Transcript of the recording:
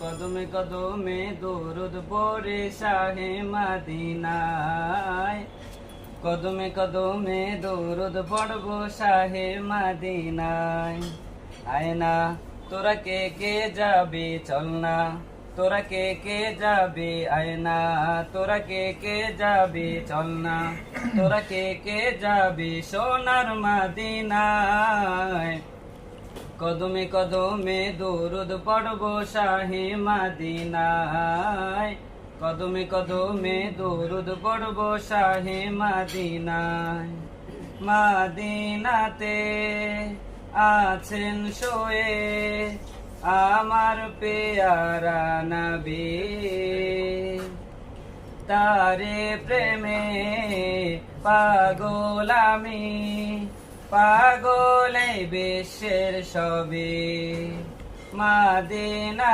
কদমে কদমে দরুদ পড়ে শাহে মদিনায়, কদমে কদমে দরুদ পড়বো শাহে মদিনায়। আয়না তোরা কে কে যাবি চল না, তোরা কে কে যাবি আয়না, তোরা কে কে যাবি চল না, তোরা কে কে যাবি সোনার মদিনায়। কদমে কদমে দরুদ পড়বো শাহে মদিনায়, কদমে কদমে দরুদ পড়বো শাহে মদিনায়। মদিনাতে আছেন শোয়ে আমার পেয়ারা নবী, তারে প্রেমে পাগল আমি, পাগল এই বিশ্বের সবে। মদিনা